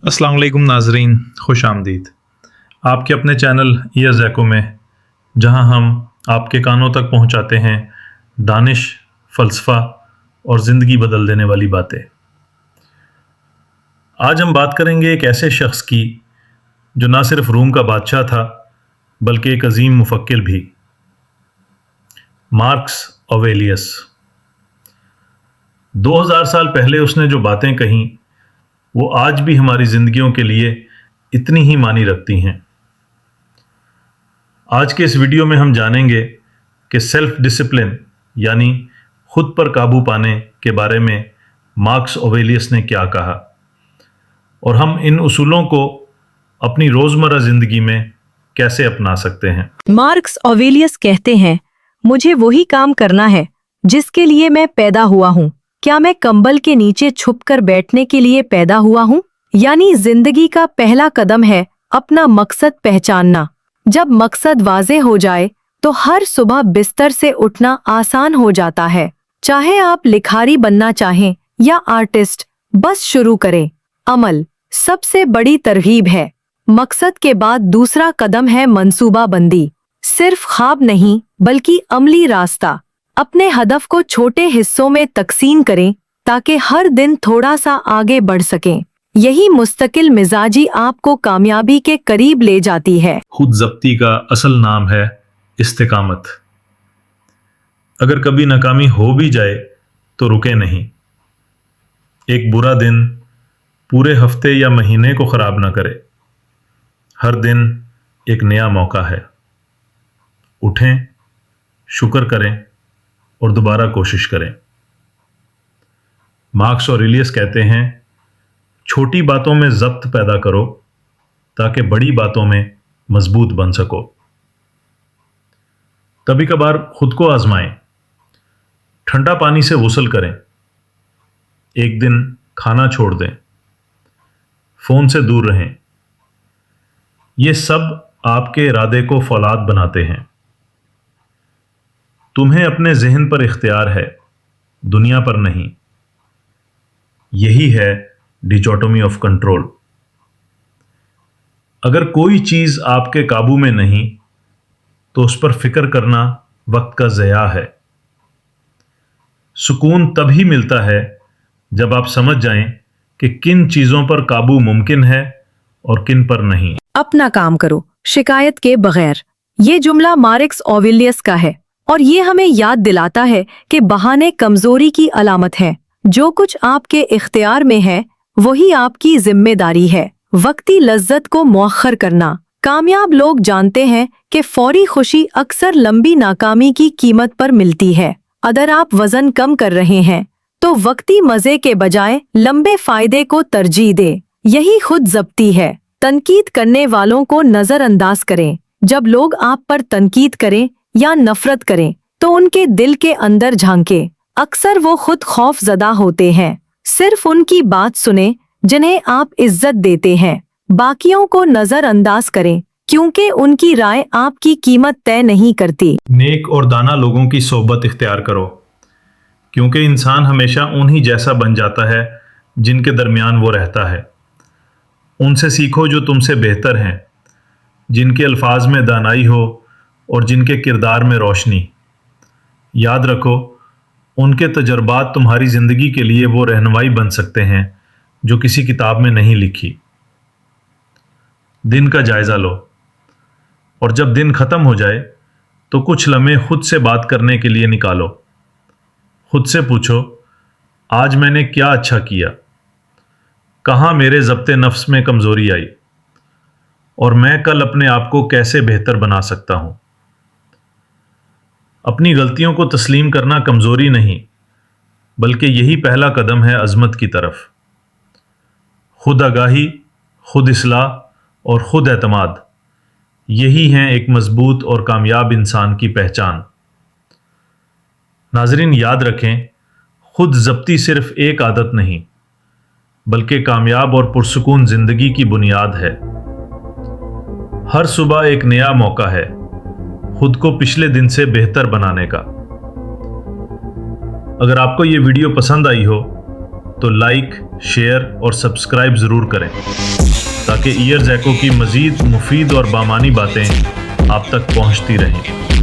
अस्सलाम वालेकुम नाजरीन, खुश आमदीद आपके अपने चैनल ईयर्स एको में, जहां हम आपके कानों तक पहुंचाते हैं दानिश, फ़लसफ़ा और ज़िंदगी बदल देने वाली बातें। आज हम बात करेंगे एक ऐसे शख्स की जो ना सिर्फ रूम का बादशाह था बल्कि एक अजीम मुफक्किर भी, मार्कस ऑवेलियस। 2000 साल पहले उसने जो बातें कहीं वो आज भी हमारी जिंदगियों के लिए इतनी ही मानी रखती हैं। आज के इस वीडियो में हम जानेंगे कि सेल्फ डिसिप्लिन यानी खुद पर काबू पाने के बारे में मार्कस ऑवेलियस ने क्या कहा और हम इन उसूलों को अपनी रोजमर्रा जिंदगी में कैसे अपना सकते हैं। मार्कस ऑवेलियस कहते हैं, मुझे वही काम करना है जिसके लिए मैं पैदा हुआ हूँ। क्या मैं कंबल के नीचे छुपकर बैठने के लिए पैदा हुआ हूँ? यानी जिंदगी का पहला कदम है अपना मकसद पहचानना। जब मकसद वाज़ेह हो जाए तो हर सुबह बिस्तर से उठना आसान हो जाता है। चाहे आप लिखारी बनना चाहें या आर्टिस्ट, बस शुरू करें। अमल सबसे बड़ी तरगीब है। मकसद के बाद दूसरा कदम है मंसूबा बंदी। सिर्फ ख्वाब नहीं बल्कि अमली रास्ता। अपने हदफ को छोटे हिस्सों में तकसीम करें ताकि हर दिन थोड़ा सा आगे बढ़ सकें। यही मुस्तकिल मिजाजी आपको कामयाबी के करीब ले जाती है। खुद ज़ब्ती का असल नाम है इस्तिकामत। अगर कभी नाकामी हो भी जाए तो रुके नहीं। एक बुरा दिन पूरे हफ्ते या महीने को ख़राब ना करे। हर दिन एक नया मौका है। उठें, शुक्र करें और दोबारा कोशिश करें। मार्कस ऑवेलियस कहते हैं, छोटी बातों में ज़ब्त पैदा करो ताकि बड़ी बातों में मजबूत बन सको। कभी कभार खुद को आजमाएं। ठंडा पानी से गुस्ल करें। एक दिन खाना छोड़ दें। फ़ोन से दूर रहें। ये सब आपके इरादे को फौलाद बनाते हैं। तुम्हें अपने जहन पर इख्तियार है, दुनिया पर नहीं। यही है डिचोटोमी ऑफ कंट्रोल। अगर कोई चीज़ आपके काबू में नहीं तो उस पर फिक्र करना वक्त का ज़या है। सुकून तभी मिलता है जब आप समझ जाएं कि किन चीज़ों पर काबू मुमकिन है और किन पर नहीं। अपना काम करो शिकायत के बगैर। ये जुमला मार्कस ऑवेलियस का है और ये हमें याद दिलाता है कि बहाने कमजोरी की अलामत है। जो कुछ आपके इख्तियार में है वही आपकी जिम्मेदारी है। वक्ती लज्जत को मौखर करना। कामयाब लोग जानते हैं कि फौरी खुशी अक्सर लंबी नाकामी की कीमत पर मिलती है। अगर आप वजन कम कर रहे हैं तो वक्ती मजे के बजाय लंबे फायदे को तरजीह दें। यही खुद ज़ब्ती है। तनकीद करने वालों को नजरअंदाज करें। जब लोग आप पर तनकीद करें या नफरत करें तो उनके दिल के अंदर झांके। अक्सर वो खुद खौफजदा होते हैं। सिर्फ उनकी बात सुने जिन्हें आप इज्जत देते हैं। बाकियों को नजरअंदाज करें क्योंकि उनकी राय आपकी कीमत तय नहीं करती। नेक और दाना लोगों की सोबत इख्तियार करो क्योंकि इंसान हमेशा उन्हीं जैसा बन जाता है जिनके दरमियान वो रहता है। उनसे सीखो जो तुमसे बेहतर हैं, जिनके अल्फाज में दानाई हो और जिनके किरदार में रोशनी। याद रखो, उनके तजर्बात तुम्हारी ज़िंदगी के लिए वो रहनुमाई बन सकते हैं जो किसी किताब में नहीं लिखी। दिन का जायज़ा लो और जब दिन ख़त्म हो जाए तो कुछ लम्हे खुद से बात करने के लिए निकालो। खुद से पूछो, आज मैंने क्या अच्छा किया, कहाँ मेरे ज़ब्ते नफ्स में कमज़ोरी आई और मैं कल अपने आप को कैसे बेहतर बना सकता हूँ। अपनी गलतियों को तस्लीम करना कमज़ोरी नहीं बल्कि यही पहला कदम है अज़मत की तरफ। खुद आगाही, खुद इस्लाह और खुद एतमाद, यही हैं एक मजबूत और कामयाब इंसान की पहचान। नाज़रीन, याद रखें, खुद ज़ब्ती सिर्फ एक आदत नहीं बल्कि कामयाब और पुरसुकून ज़िंदगी की बुनियाद है। हर सुबह एक नया मौका है खुद को पिछले दिन से बेहतर बनाने का। अगर आपको ये वीडियो पसंद आई हो तो लाइक, شیئر اور سبسکرائب ضرور کریں تاکہ ایئرز ایکو کی مزید مفید اور بامانی باتیں آپ تک پہنچتی رہیں۔